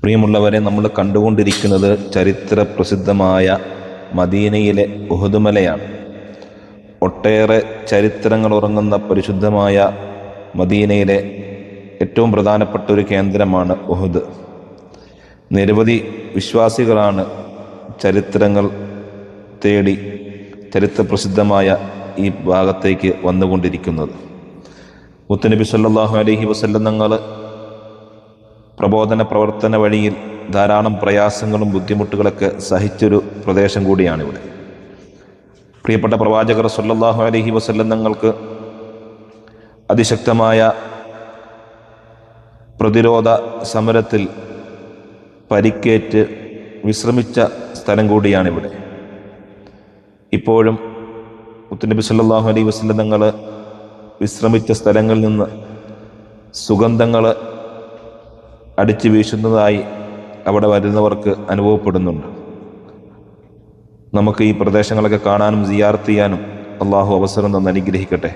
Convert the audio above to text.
പ്രിയമുള്ളവരെ, നമ്മൾ കണ്ടുകൊണ്ടിരിക്കുന്നത് ചരിത്ര പ്രസിദ്ധമായ മദീനയിലെ ഉഹുദ് മലയാണ്. ഒട്ടേറെ ചരിത്രങ്ങൾ ഉറങ്ങുന്ന പരിശുദ്ധമായ മദീനയിലെ ഏറ്റവും പ്രധാനപ്പെട്ട ഒരു കേന്ദ്രമാണ് ഉഹുദ്. നിരവധി വിശ്വാസികളാണ് ചരിത്രങ്ങൾ തേടി ചരിത്രപ്രസിദ്ധമായ ഈ ഭാഗത്തേക്ക് വന്നുകൊണ്ടിരിക്കുന്നത്. മുത്തുനബി സല്ലല്ലാഹു അലൈഹി വസല്ലം തങ്ങൾ പ്രബോധന പ്രവർത്തന വഴിയിൽ ധാരാളം പ്രയാസങ്ങളും ബുദ്ധിമുട്ടുകളൊക്കെ സഹിച്ചൊരു പ്രദേശം കൂടിയാണിവിടെ. പ്രിയപ്പെട്ട പ്രവാചകർ സല്ലല്ലാഹു അലൈഹി വസല്ലം തങ്ങൾക്ക് അതിശക്തമായ പ്രതിരോധ സമരത്തിൽ പരിക്കേറ്റ് വിശ്രമിച്ച സ്ഥലം കൂടിയാണിവിടെ. ഇപ്പോഴും മുത്തുനബി സല്ലല്ലാഹു അലൈഹി വസല്ലം തങ്ങൾ വിശ്രമിച്ച സ്ഥലങ്ങളിൽ നിന്ന് സുഗന്ധങ്ങൾ അടിച്ചു വീശുന്നതായി അവിടെ വരുന്നവർക്ക് അനുഭവപ്പെടുന്നുണ്ട്. നമുക്ക് ഈ പ്രദേശങ്ങളൊക്കെ കാണാനും സിയാറത്ത് ചെയ്യാനും അള്ളാഹു അവസരം തന്ന് അനുഗ്രഹിക്കട്ടെ.